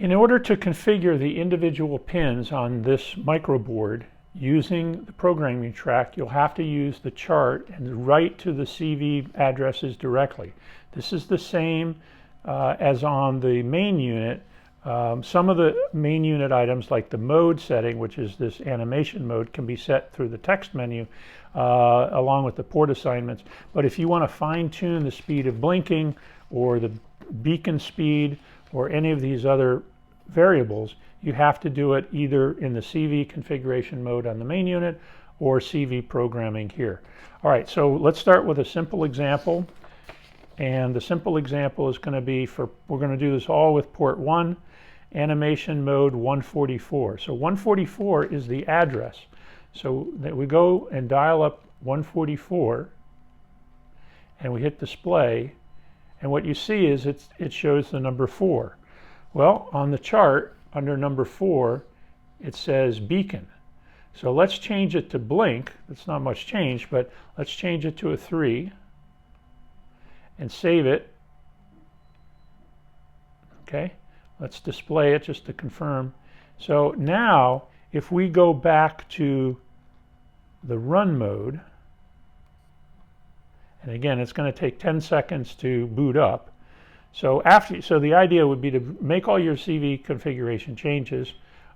In order to configure the individual pins on this microboard using the programming track, you'll have to use the chart and write to the CV addresses directly. This is the same as on the main unit. Some of the main unit items, like the mode setting, which is this animation mode, can be set through the text menu along with the port assignments. But if you want to fine-tune the speed of blinking or the beacon speed or any of these other variables, you have to do it either in the CV configuration mode on the main unit or CV programming here. All right, so let's start with a simple example. And the simple example is going to be we're going to do this all with port 1, animation mode 144. So 144 is the address. So that we go and dial up 144 and we hit display, and what you see is it shows the number 4. Well, on the chart under number 4 it says beacon. So let's change it to blink. It's not much change, but let's change it to a 3 and save it. Okay, let's display it just to confirm. So now if we go back to the run mode, and again it's going to take 10 seconds to boot up. So the idea would be to make all your CV configuration changes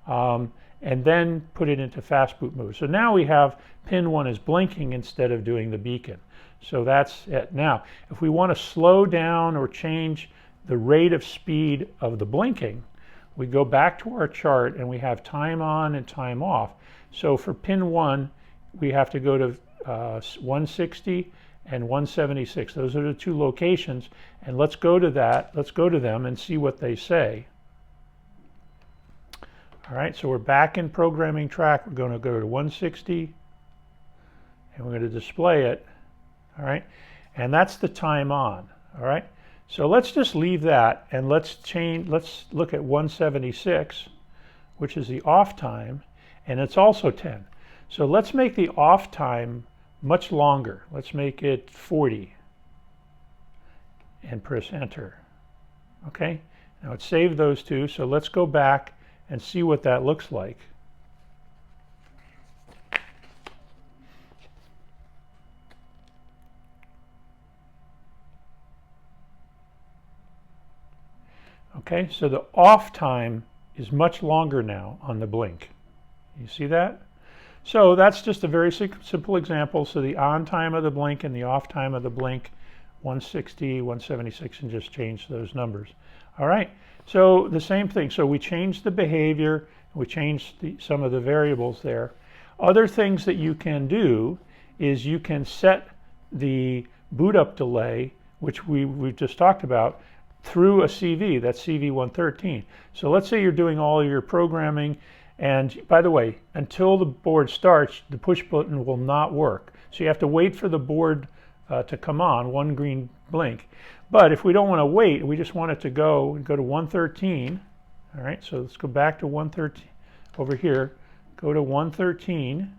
and then put it into fast boot mode. So now we have pin 1 is blinking instead of doing the beacon. So that's it. Now, if we want to slow down or change the rate of speed of the blinking, we go back to our chart and we have time on and time off. So for pin 1, we have to go to 160 and 176. Those are the two locations, and let's go to that. Let's go to them and see what they say. All right, so we're back in programming track. We're going to go to 160 and we're going to display it. All right, and that's the time on. All right, so let's just leave that and let's look at 176, which is the off time, and it's also 10. So let's make the off time much longer. Let's make it 40 and press enter. Okay, now it saved those two, so let's go back and see what that looks like. Okay, so the off time is much longer now on the blink. You see that? So that's just a very simple example. So the on time of the blink and the off time of the blink, 160, 176, and just change those numbers. All right, so the same thing. So we changed the behavior, we changed some of the variables there. Other things that you can do is you can set the boot up delay, which we've just talked about, through a CV, that's CV 113. So let's say you're doing all your programming, and by the way, until the board starts, the push button will not work. So you have to wait for the board to come on, one green blink. But if we don't want to wait, we just want it to go to 113. All right, so let's go back to 113 over here. Go to 113.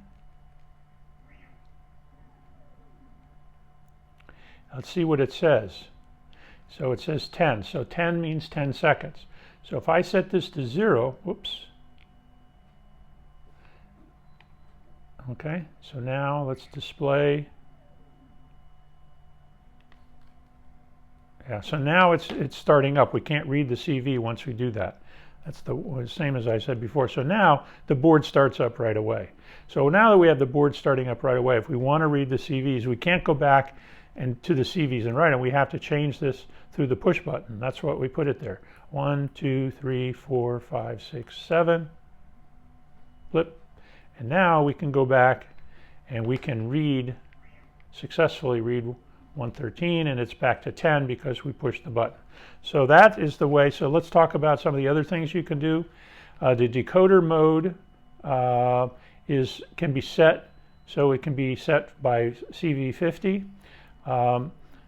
Let's see what it says. So it says 10. So 10 means 10 seconds. So if I set this to 0, whoops. Okay, so now let's display. Yeah, so now it's starting up. We can't read the CV once we do that. That's the same as I said before. So now the board starts up right away. So now that we have the board starting up right away, if we want to read the CVs, we can't go back and to the CVs and write them. We have to change this through the push button. That's what we put it there. 1, 2, 3, 4, 5, 6, 7. Flip. And now we can go back and we can successfully read 113, and it's back to 10 because we pushed the button. So that is the way. So let's talk about some of the other things you can do. The decoder mode can be set, so it can be set by CV50.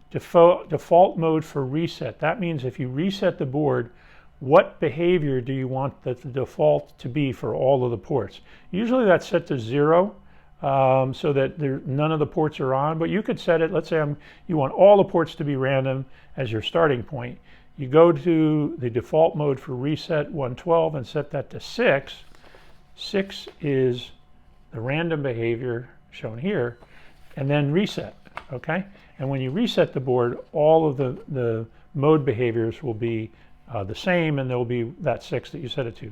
Default mode for reset. That means if you reset the board, what behavior do you want the default to be for all of the ports? Usually that's set to 0, so that none of the ports are on, but you could set it, let's say you want all the ports to be random as your starting point. you go to the default mode for reset 112 and set that to 6. 6 is the random behavior shown here, and then reset, okay? And when you reset the board, all of the mode behaviors will be the same, and there will be that 6 that you set it to.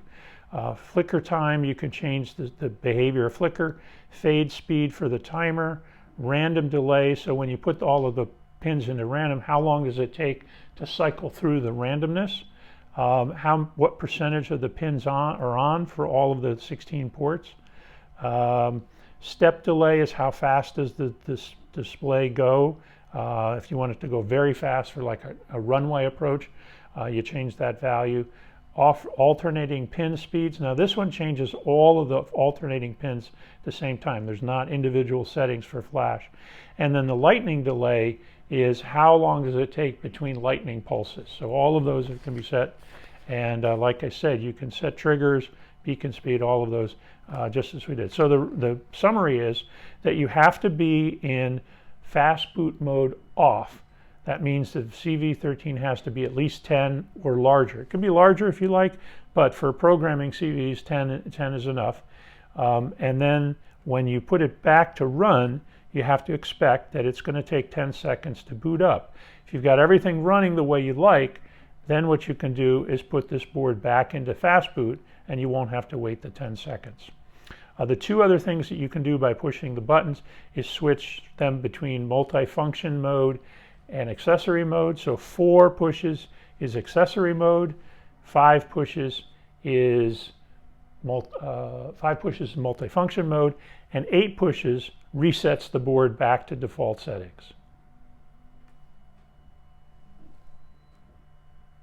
Flicker time, you can change the behavior of flicker, fade speed for the timer, random delay, so when you put all of the pins into random, how long does it take to cycle through the randomness? What percentage of the pins are on for all of the 16 ports? Step delay is how fast does this display go. If you want it to go very fast for like a runway approach, you change that value. Alternating pin speeds. Now this one changes all of the alternating pins at the same time. There's not individual settings for flash. And then the lightning delay is how long does it take between lightning pulses. So all of those can be set. And like I said, you can set triggers, beacon speed, all of those just as we did. So the summary is that you have to be in fast boot mode off. That means that CV13 has to be at least 10 or larger. It can be larger if you like, but for programming CVs, 10 is enough. And then when you put it back to run, you have to expect that it's going to take 10 seconds to boot up. If you've got everything running the way you like, then what you can do is put this board back into fast boot, and you won't have to wait the 10 seconds. The two other things that you can do by pushing the buttons is switch them between multifunction mode and accessory mode. So 4 pushes is accessory mode, 5 pushes is multifunction mode, and 8 pushes resets the board back to default settings.